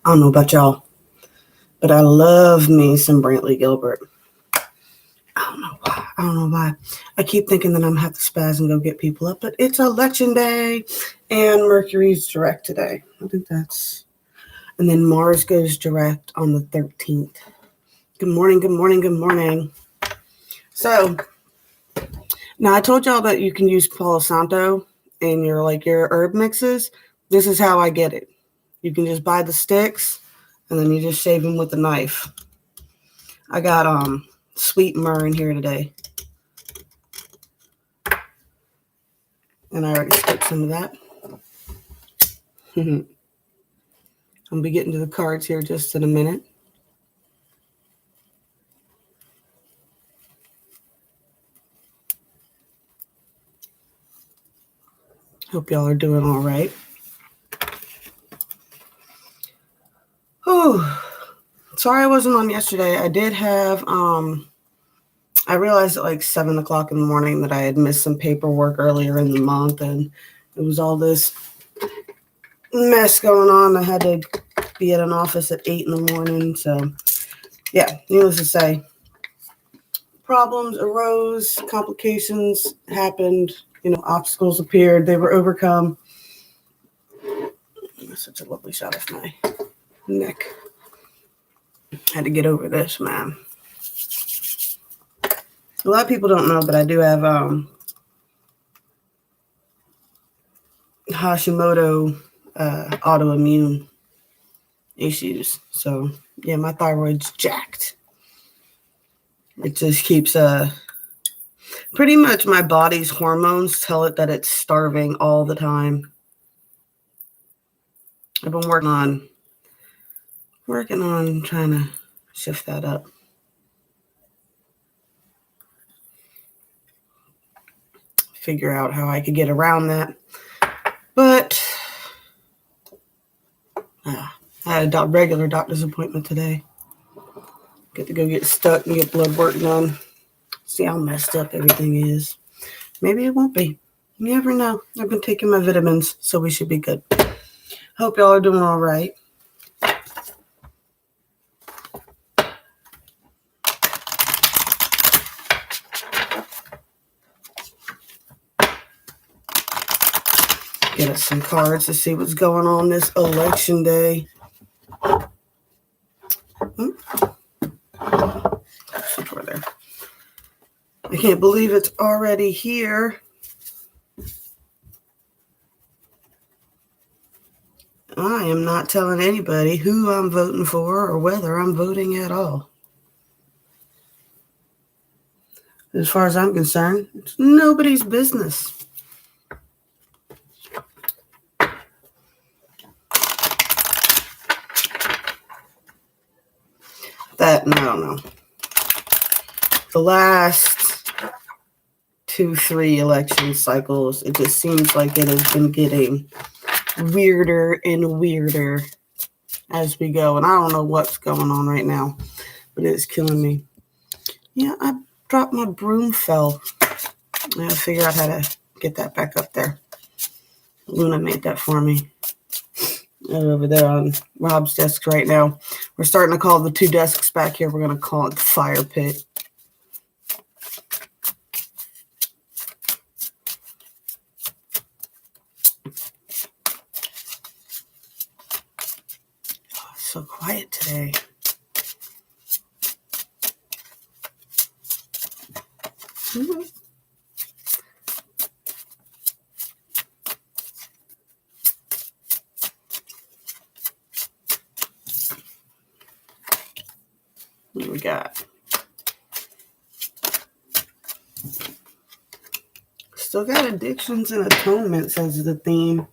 I don't know about y'all, but I love me some Brantley Gilbert. I don't know why. I don't know why. I keep thinking that I'm going to have to spaz and go get people up, but it's election day and Mercury's direct today. I think that's... And then Mars goes direct on the 13th. Good morning, good morning, good morning. So, now I told y'all that you can use Palo Santo in your herb mixes. This is how I get it. You can just buy the sticks and then you just shave them with a knife. I got sweet myrrh in here today. And I already stick some of that. I'll be getting to the cards here just in a minute. Hope y'all are doing all right. Oh, sorry I wasn't on yesterday. I did have, I realized at 7 o'clock in the morning that I had missed some paperwork earlier in the month, and it was all this mess going on. I had to be at an office at 8 in the morning. So, yeah, needless to say, problems arose, complications happened, obstacles appeared, they were overcome. That's such a lovely shot of my neck. Had to get over this, man. A lot of people don't know, but I do have Hashimoto autoimmune issues. So, yeah, my thyroid's jacked. It just keeps pretty much my body's hormones tell it that it's starving all the time. I've been working on trying to shift that up. Figure out how I could get around that. But I had a regular doctor's appointment today. Get to go get stuck and get blood work done. See how messed up everything is. Maybe it won't be. You never know. I've been taking my vitamins, so we should be good. Hope y'all are doing all right. Get us some cards to see what's going on this election day. There. I can't believe it's already here. I am not telling anybody who I'm voting for or whether I'm voting at all. As far as I'm concerned, it's nobody's business. I don't know. The last 2-3 election cycles, it just seems like it has been getting weirder and weirder as we go. And I don't know what's going on right now, but it's killing me. Yeah, I dropped my broom fell. I gotta figure out how to get that back up there. Luna made that for me. Over there on Rob's desk right now. We're starting to call the 2 desks back here. We're going to call it the fire pit. Oh, it's so quiet today. What do we got? Still got addictions and atonements as the theme.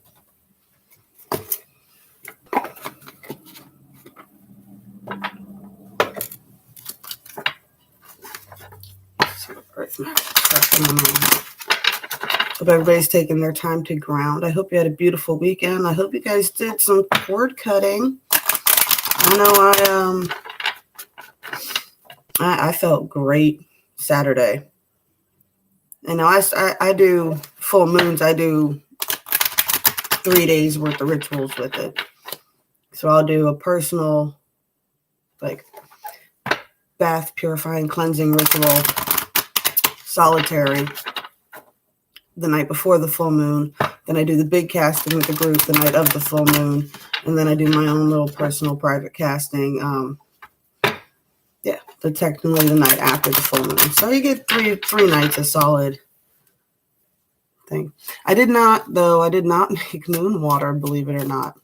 Hope everybody's taking their time to ground. I hope you had a beautiful weekend. I hope you guys did some cord cutting. I know I felt great Saturday. And now I do full moons. I do 3 days worth of rituals with it. So I'll do a personal, like, bath purifying cleansing ritual, solitary, the night before the full moon. Then I do the big casting with the group the night of the full moon. And then I do my own little personal private casting, technically the night after the full moon. So you get three nights of solid thing. I did not make moon water, believe it or not.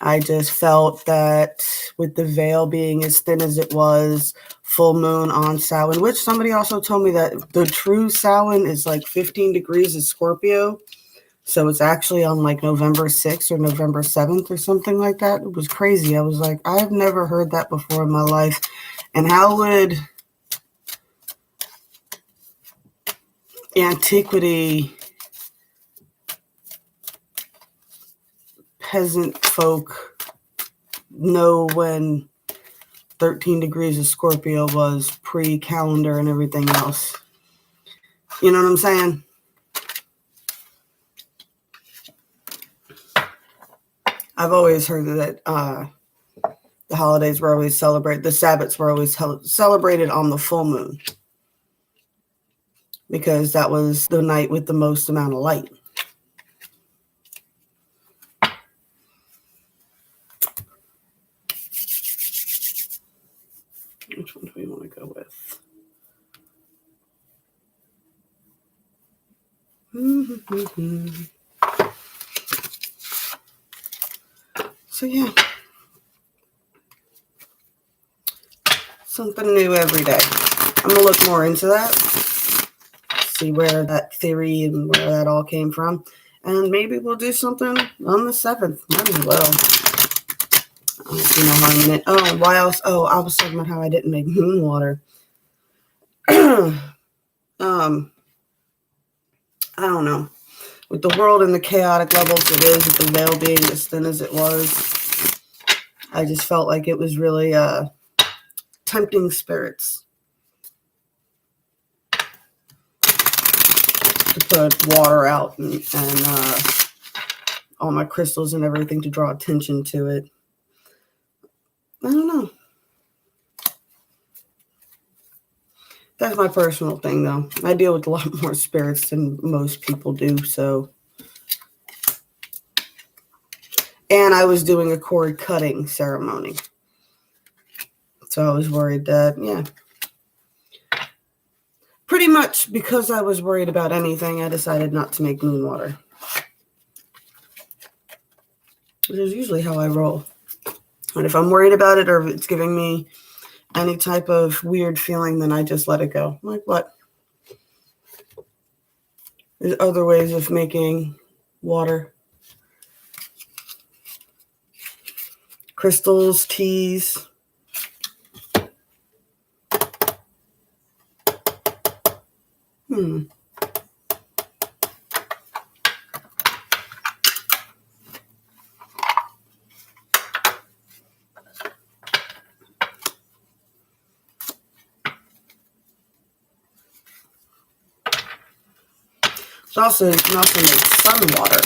I just felt that with the veil being as thin as it was, full moon on Samhain, which somebody also told me that the true Samhain is like 15 degrees of Scorpio. So it's actually on like November 6th or November 7th or something like that. It was crazy. I was like, I have never heard that before in my life. And how would antiquity peasant folk know when 13 degrees of Scorpio was pre-calendar and everything else? You know what I'm saying? I've always heard that the holidays were always celebrated, the Sabbats were always celebrated on the full moon, because that was the night with the most amount of light. Which one do we want to go with? So yeah, something new every day. I'm gonna look more into that, see where that theory and where that all came from, and maybe we'll do something on the 7th. Might as well. I don't see no harm in it. Oh, why else? Oh, I was talking about how I didn't make moon water. I don't know. With the world and the chaotic levels it is, with the veil being as thin as it was, I just felt like it was really tempting spirits to put water out and all my crystals and everything to draw attention to it. I don't know. That's my personal thing, though. I deal with a lot more spirits than most people do, so. And I was doing a cord cutting ceremony. So I was worried that, yeah. Pretty much because I was worried about anything, I decided not to make moon water. Which is usually how I roll. And if I'm worried about it or if it's giving me any type of weird feeling, then I just let it go. Like what? There's other ways of making water. Crystals, teas. You can also make sun water.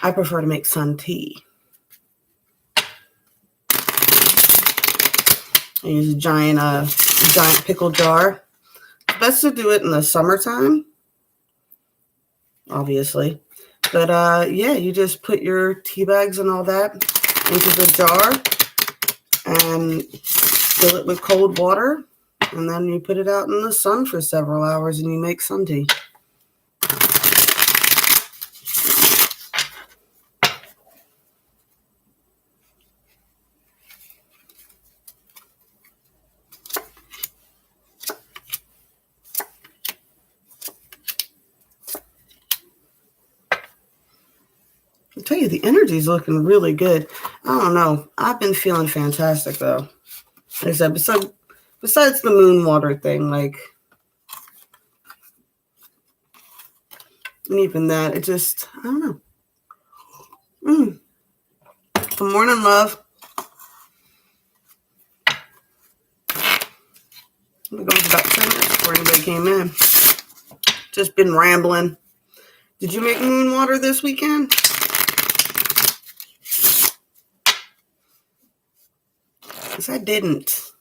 I prefer to make sun tea. I use a giant pickle jar. It's best to do it in the summertime, obviously. But yeah, you just put your tea bags and all that into the jar and fill it with cold water. And then you put it out in the sun for several hours and you make sun tea. I'll tell you, the energy's looking really good. I don't know. I've been feeling fantastic, though. Like I said, besides the moon water thing, like, and even that, it just, I don't know. Good morning, love. I've been going for about 10 minutes before anybody came in. Just been rambling. Did you make moon water this weekend? Because I didn't.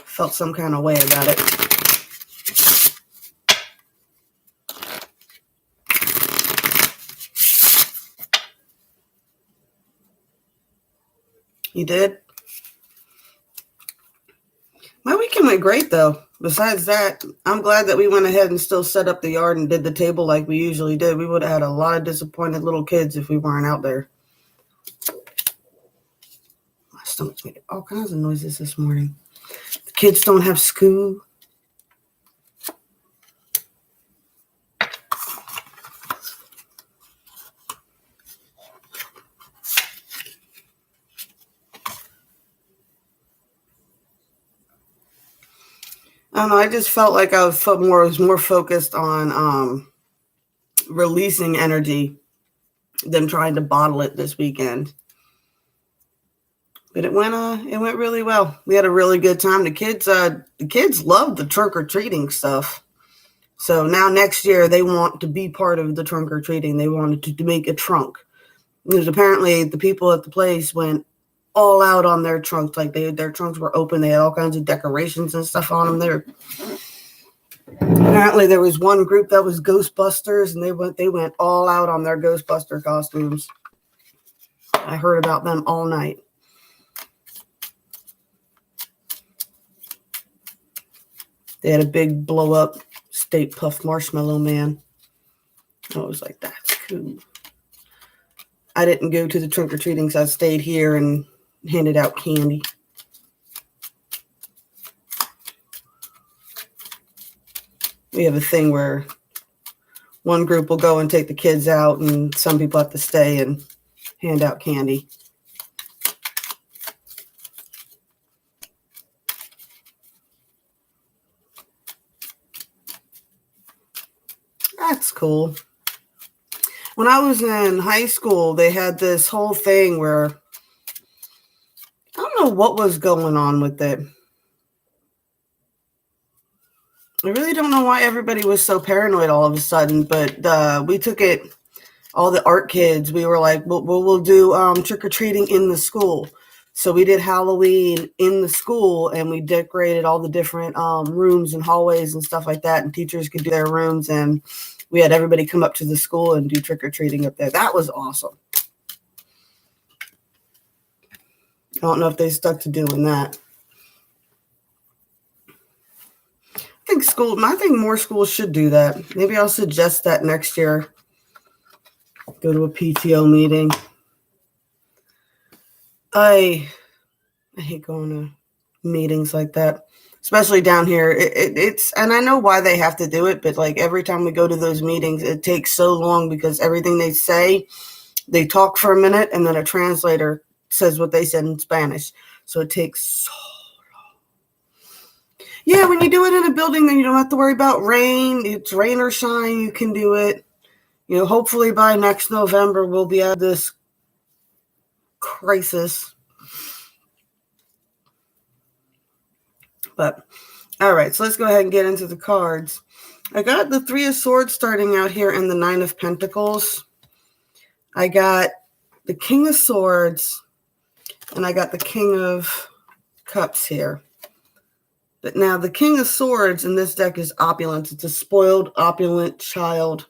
Felt some kind of way about it. You did? My weekend went great, though. Besides that, I'm glad that we went ahead and still set up the yard and did the table like we usually did. We would have had a lot of disappointed little kids if we weren't out there. My stomach's making all kinds of noises this morning. The kids don't have school. I don't know. I just felt like I was more focused on releasing energy than trying to bottle it this weekend. But it went really well. We had a really good time. The kids loved the trunk or treating stuff. So now next year they want to be part of the trunk or treating. They wanted to make a trunk. Because apparently the people at the place went all out on their trunks. Like their trunks were open. They had all kinds of decorations and stuff on them. Apparently there was one group that was Ghostbusters, and they went all out on their Ghostbuster costumes. I heard about them all night. They had a big blow up Stay Puft Marshmallow Man. I was like, that's cool. I didn't go to the trunk or treating, so I stayed here and handed out candy. We have a thing where one group will go and take the kids out, and some people have to stay and hand out candy. That's cool. When I was in high school, they had this whole thing where I don't know what was going on with it. I really don't know why everybody was so paranoid all of a sudden, but we took it, all the art kids, we were like, we'll do trick-or-treating in the school. So we did Halloween in the school, and we decorated all the different rooms and hallways and stuff like that, and teachers could do their rooms, and we had everybody come up to the school and do trick-or-treating up there. That was awesome. I don't know if they stuck to doing that. I think more schools should do that. Maybe I'll suggest that next year. Go to a PTO meeting. I hate going to meetings like that, especially down here. It's, and I know why they have to do it, but like every time we go to those meetings, it takes so long because everything they say, they talk for a minute and then a translator says what they said in Spanish. So it takes so long. Yeah, when you do it in a building, then you don't have to worry about rain. It's rain or shine. You can do it. Hopefully by next November, we'll be out of this crisis. But, all right, so let's go ahead and get into the cards. I got the Three of Swords starting out here and the Nine of Pentacles. I got the King of Swords, and I got the King of Cups here. But now the King of Swords in this deck is opulence. It's a spoiled, opulent child,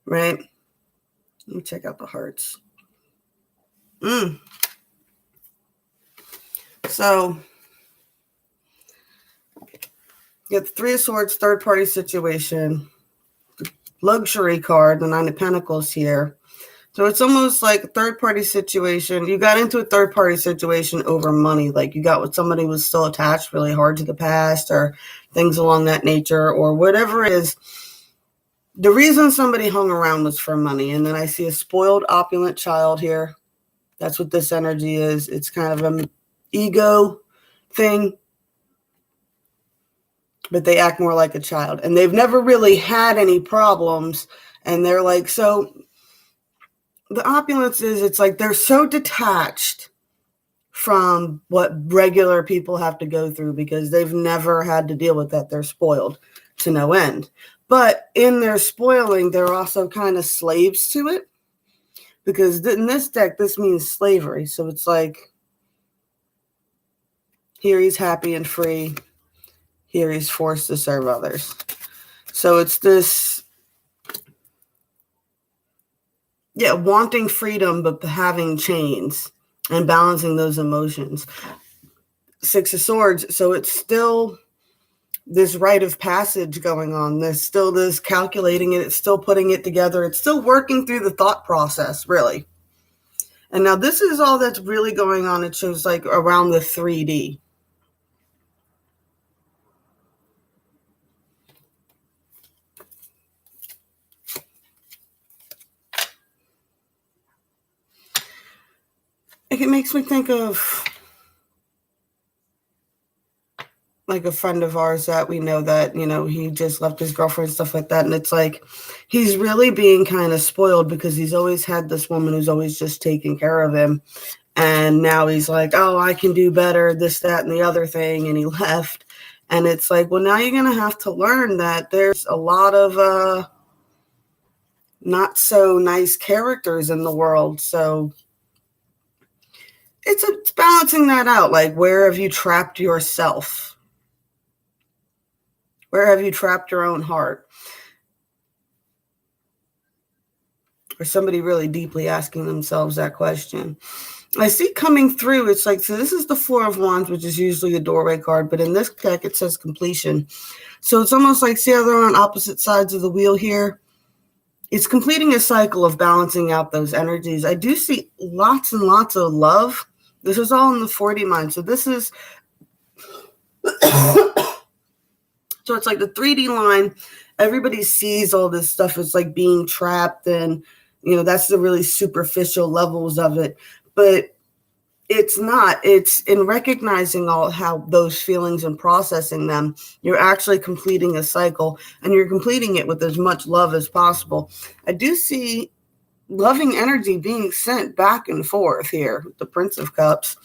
right? Let me check out the hearts. So, you get the Three of Swords, third-party situation. Luxury card, the Nine of Pentacles here. So it's almost like a third-party situation. You got into a third-party situation over money. Like you got with somebody who was still attached really hard to the past or things along that nature or whatever it is. The reason somebody hung around was for money. And then I see a spoiled, opulent child here. That's what this energy is. It's kind of an ego thing. But they act more like a child. And they've never really had any problems. And they're like, so the opulence is, it's like they're so detached from what regular people have to go through because they've never had to deal with that. They're spoiled to no end. But in their spoiling, they're also kind of slaves to it. Because in this deck, this means slavery. So it's like, here he's happy and free. Here he's forced to serve others. So it's this, wanting freedom, but having chains and balancing those emotions. Six of Swords. So it's still this rite of passage going on. There's still this calculating it. It's still putting it together. It's still working through the thought process, really. And now this is all that's really going on. It shows like around the 3D. It makes me think of like a friend of ours that we know that, he just left his girlfriend and stuff like that. And it's like, he's really being kind of spoiled because he's always had this woman who's always just taking care of him. And now he's like, oh, I can do better, this, that, and the other thing. And he left. And it's like, well, now you're going to have to learn that there's a lot of not so nice characters in the world. So it's balancing that out. Like, where have you trapped yourself? Where have you trapped your own heart? Or somebody really deeply asking themselves that question. I see coming through, it's like, so this is the Four of Wands, which is usually the doorway card, but in this deck it says completion. So it's almost like, see how they're on opposite sides of the wheel here? It's completing a cycle of balancing out those energies. I do see lots and lots of love. This is all in the 40 mind. So this is... So it's like the 3D line, everybody sees all this stuff. It's like being trapped, and, that's the really superficial levels of it. But it's not. It's in recognizing all how those feelings and processing them, you're actually completing a cycle, and you're completing it with as much love as possible. I do see loving energy being sent back and forth here, the Prince of Cups.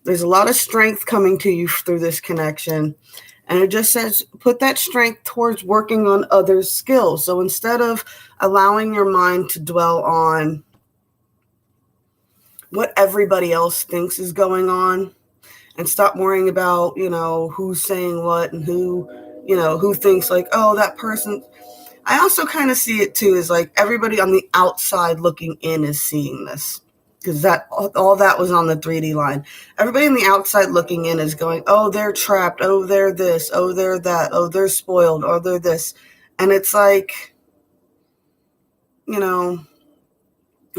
There's a lot of strength coming to you through this connection. And it just says, put that strength towards working on other skills. So instead of allowing your mind to dwell on what everybody else thinks is going on, and stop worrying about, who's saying what and who thinks like, oh, that person. I also kind of see it too as like everybody on the outside looking in is seeing this. Because that all that was on the 3D line. Everybody on the outside looking in is going, oh, they're trapped. Oh, they're this. Oh, they're that. Oh, they're spoiled. Oh, they're this. And it's like, you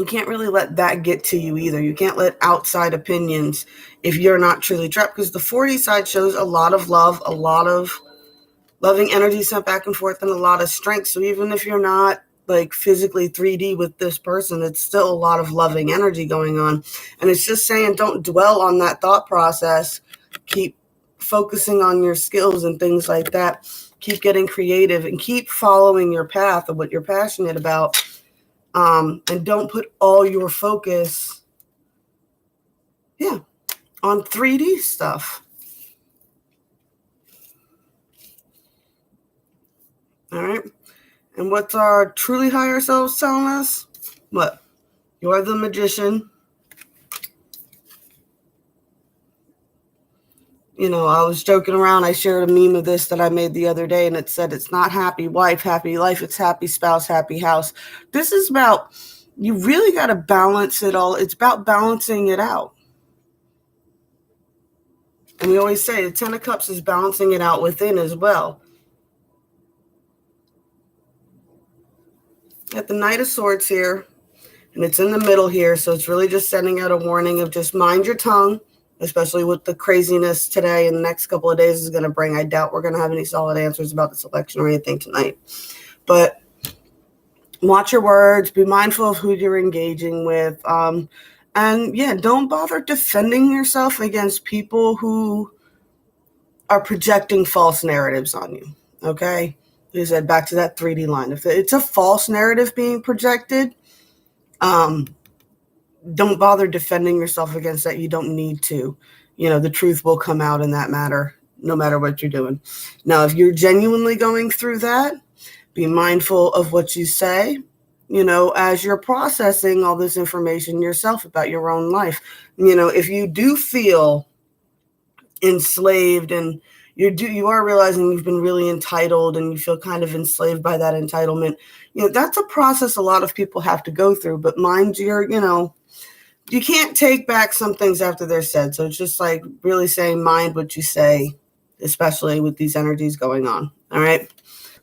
can't really let that get to you either. You can't let outside opinions if you're not truly trapped. Because the 40 side shows a lot of love, a lot of loving energy sent back and forth, and a lot of strength. So even if you're not like physically 3D with this person, it's still a lot of loving energy going on. And it's just saying, don't dwell on that thought process. Keep focusing on your skills and things like that. Keep getting creative and keep following your path of what you're passionate about. And don't put all your focus, on 3D stuff. All right. And what's our truly higher selves telling us? What? You're the magician. I was joking around. I shared a meme of this that I made the other day, and it said, it's not happy wife, happy life. It's happy spouse, happy house. This is about, you really got to balance it all. It's about balancing it out. And we always say the 10 of Cups is balancing it out within as well. Got the Knight of Swords here, and it's in the middle here, so it's really just sending out a warning of just mind your tongue, especially with the craziness today and the next couple of days is going to bring. I doubt we're going to have any solid answers about this election or anything tonight. But watch your words, be mindful of who you're engaging with, and don't bother defending yourself against people who are projecting false narratives on you, okay? Like I said, back to that 3D line. If it's a false narrative being projected, don't bother defending yourself against that. You don't need to. The truth will come out in that matter, no matter what you're doing. Now, if you're genuinely going through that, be mindful of what you say. as you're processing all this information yourself about your own life. If you do feel enslaved and you are realizing you've been really entitled and you feel kind of enslaved by that entitlement, that's a process a lot of people have to go through. But mind you can't take back some things after they're said. So it's just like really saying mind what you say, especially with these energies going on. All right.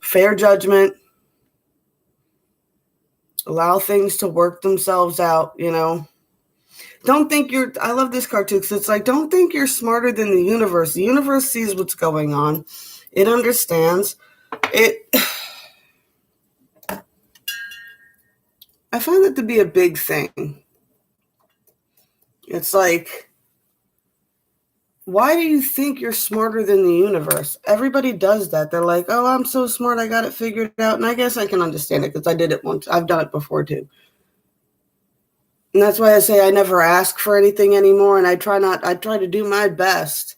Fair judgment. Allow things to work themselves out, Don't think I love this card too, because it's like, don't think you're smarter than the universe. The universe sees what's going on. It understands. I find that to be a big thing. It's like, why do you think you're smarter than the universe? Everybody does that. They're like, oh, I'm so smart. I got it figured out. And I guess I can understand it because I did it once. I've done it before too. And that's why I say I never ask for anything anymore. And I try to do my best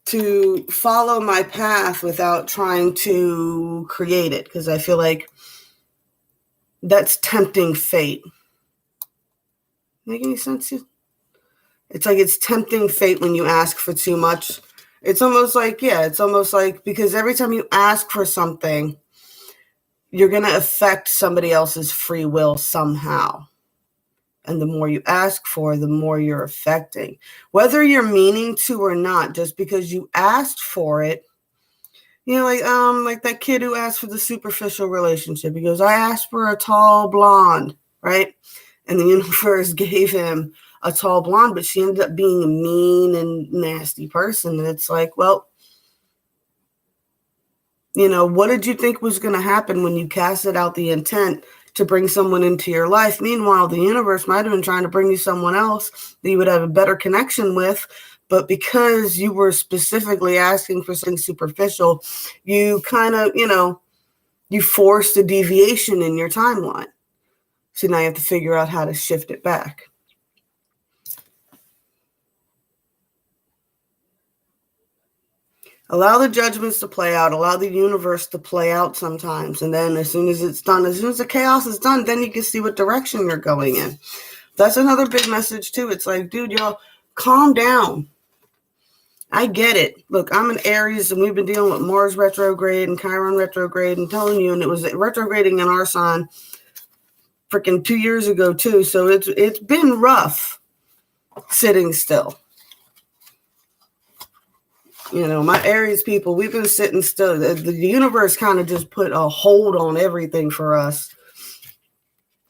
to follow my path without trying to create it. Because I feel like that's tempting fate. Make any sense to you? It's like it's tempting fate when you ask for too much. It's almost like, because every time you ask for something, you're going to affect somebody else's free will somehow. And the more you ask for, the more you're affecting. Whether you're meaning to or not, just because you asked for it, like that kid who asked for the superficial relationship. He goes, I asked for a tall blonde, right? And the universe gave him a tall blonde, but she ended up being a mean and nasty person. And it's like, well, what did you think was going to happen when you casted out the intent to bring someone into your life? Meanwhile, the universe might have been trying to bring you someone else that you would have a better connection with. But because you were specifically asking for something superficial, you kind of, you forced a deviation in your timeline. So now you have to figure out how to shift it back. Allow the judgments to play out. Allow the universe to play out sometimes. And then as soon as it's done, as soon as the chaos is done, then you can see what direction you're going in. That's another big message too. It's like, dude, y'all, calm down. I get it. Look, I'm an Aries and we've been dealing with Mars retrograde and Chiron retrograde and telling you, and it was retrograding in our sign freaking 2 years ago too. So it's been rough sitting still. My Aries people, we've been sitting still. The universe kind of just put a hold on everything for us.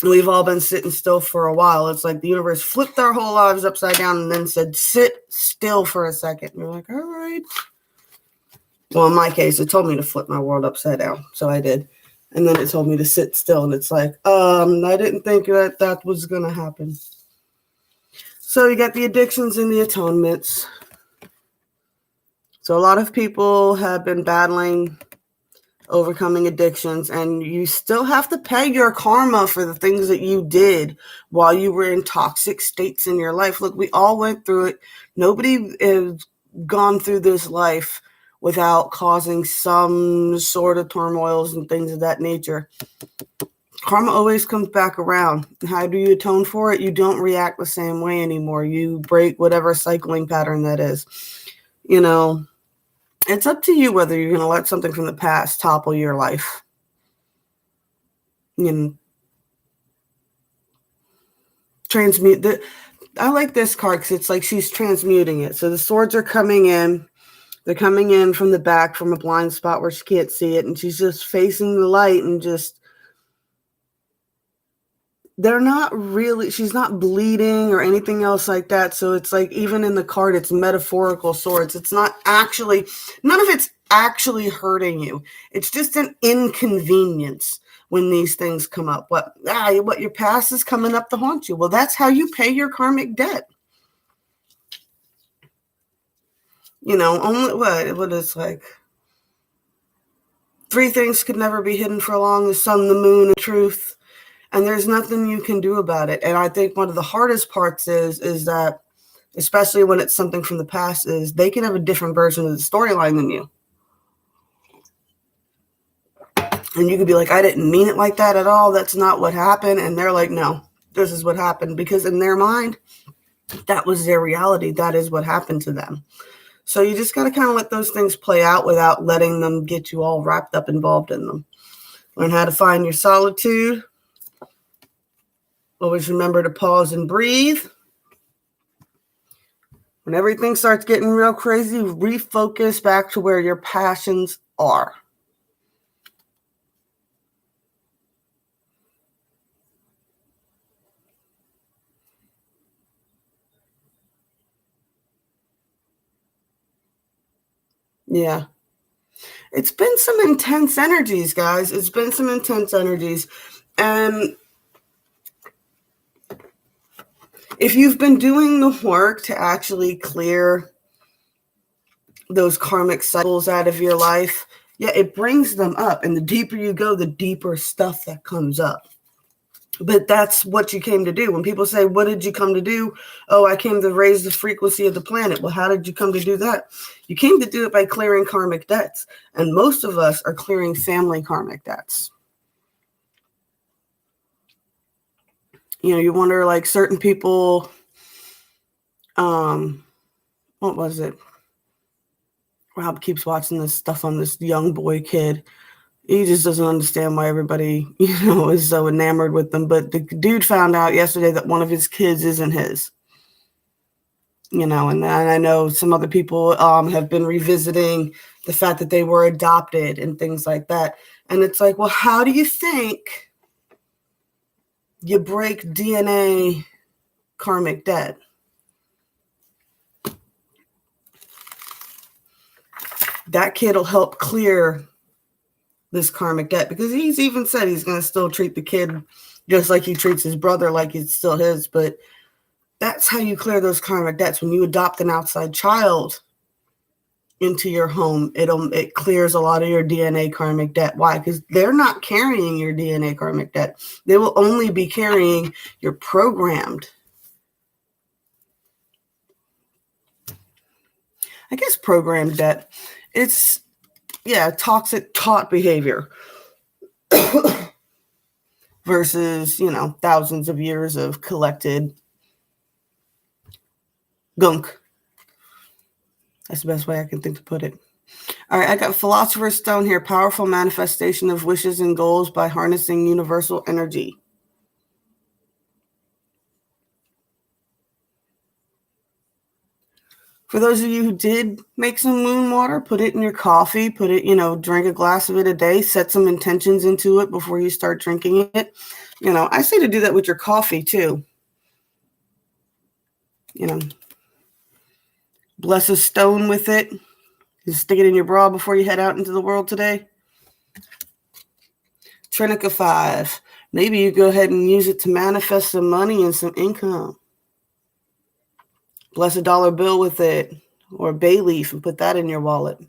We've all been sitting still for a while. It's like the universe flipped our whole lives upside down and then said, sit still for a second. And we're like, all right. Well, in my case, it told me to flip my world upside down. So I did. And then it told me to sit still. And it's like, I didn't think that was going to happen. So you got the addictions and the atonements. So a lot of people have been battling overcoming addictions, and you still have to pay your karma for the things that you did while you were in toxic states in your life. Look, we all went through it. Nobody has gone through this life without causing some sort of turmoils and things of that nature. Karma always comes back around. How do you atone for it? You don't react the same way anymore. You break whatever cycling pattern that is. It's up to you whether you're going to let something from the past topple your life. Transmute. I like this card because it's like she's transmuting it. So the swords are coming in. They're coming in from the back from a blind spot where she can't see it. And she's just facing the light and just... she's not bleeding or anything else like that. So it's like, even in the card, it's metaphorical swords. It's not actually, none of it's actually hurting you. It's just an inconvenience when these things come up. What your past is coming up to haunt you. Well, that's how you pay your karmic debt. Only what it's like. 3 things could never be hidden for long: the sun, the moon, and truth. And there's nothing you can do about it. And I think one of the hardest parts is that, especially when it's something from the past, is they can have a different version of the storyline than you. And you could be like, I didn't mean it like that at all. That's not what happened. And they're like, no, this is what happened. Because in their mind, that was their reality. That is what happened to them. So you just got to kind of let those things play out without letting them get you all wrapped up, involved in them. Learn how to find your solitude. Always remember to pause and breathe. When everything starts getting real crazy, refocus back to where your passions are. Yeah. It's been some intense energies, guys. It's been some intense energies. And if you've been doing the work to actually clear those karmic cycles out of your life, yeah, it brings them up. And the deeper you go, the deeper stuff that comes up. But that's what you came to do. When people say, what did you come to do? Oh, I came to raise the frequency of the planet. Well, how did you come to do that? You came to do it by clearing karmic debts. And most of us are clearing family karmic debts. You know, you wonder, like, certain people, what was it? Rob keeps watching this stuff on this young boy kid. He just doesn't understand why everybody, is so enamored with them. But the dude found out yesterday that one of his kids isn't his. And I know some other people have been revisiting the fact that they were adopted and things like that. And it's like, well, how do you think you break DNA karmic debt? That kid will help clear this karmic debt, because he's even said he's going to still treat the kid just like he treats his brother, like it's still his. But that's how you clear those karmic debts. When you adopt an outside child into your home, it clears a lot of your DNA karmic debt. Why? Because they're not carrying your DNA karmic debt. They will only be carrying your programmed, programmed debt. It's, toxic taught behavior versus, thousands of years of collected gunk. That's the best way I can think to put it. All right, I got Philosopher's Stone here. Powerful manifestation of wishes and goals by harnessing universal energy. For those of you who did make some moon water, put it in your coffee, put it, drink a glass of it a day, set some intentions into it before you start drinking it. I say to do that with your coffee too. Bless a stone with it. Just stick it in your bra before you head out into the world today. Trinica 5. Maybe you go ahead and use it to manifest some money and some income. Bless a dollar bill with it, or a bay leaf, and put that in your wallet.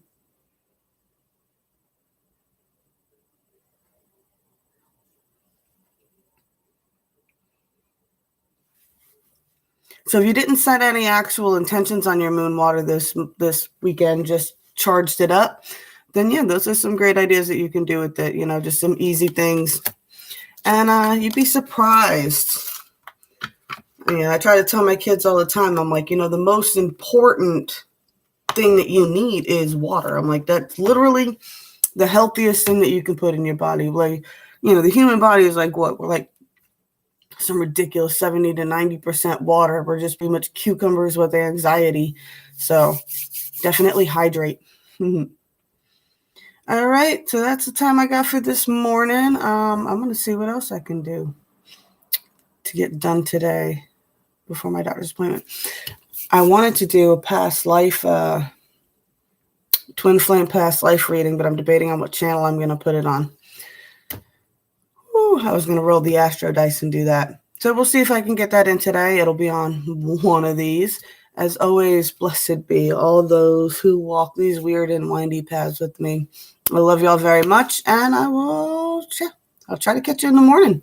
So if you didn't set any actual intentions on your moon water this weekend, just charged it up, then those are some great ideas that you can do with it. Just some easy things. And you'd be surprised. I try to tell my kids all the time, I'm like, the most important thing that you need is water. I'm like, that's literally the healthiest thing that you can put in your body. Like, the human body is like what? We're like some ridiculous 70 to 90% water. We're just pretty much cucumbers with anxiety. So definitely hydrate. All right. So that's the time I got for this morning. I'm going to see what else I can do to get done today before my doctor's appointment. I wanted to do a past life, twin flame past life reading, but I'm debating on what channel I'm going to put it on. I was going to roll the astro dice and do that. So we'll see if I can get that in today. It'll be on one of these. As always, blessed be all those who walk these weird and windy paths with me. I love y'all very much, and I'll try to catch you in the morning.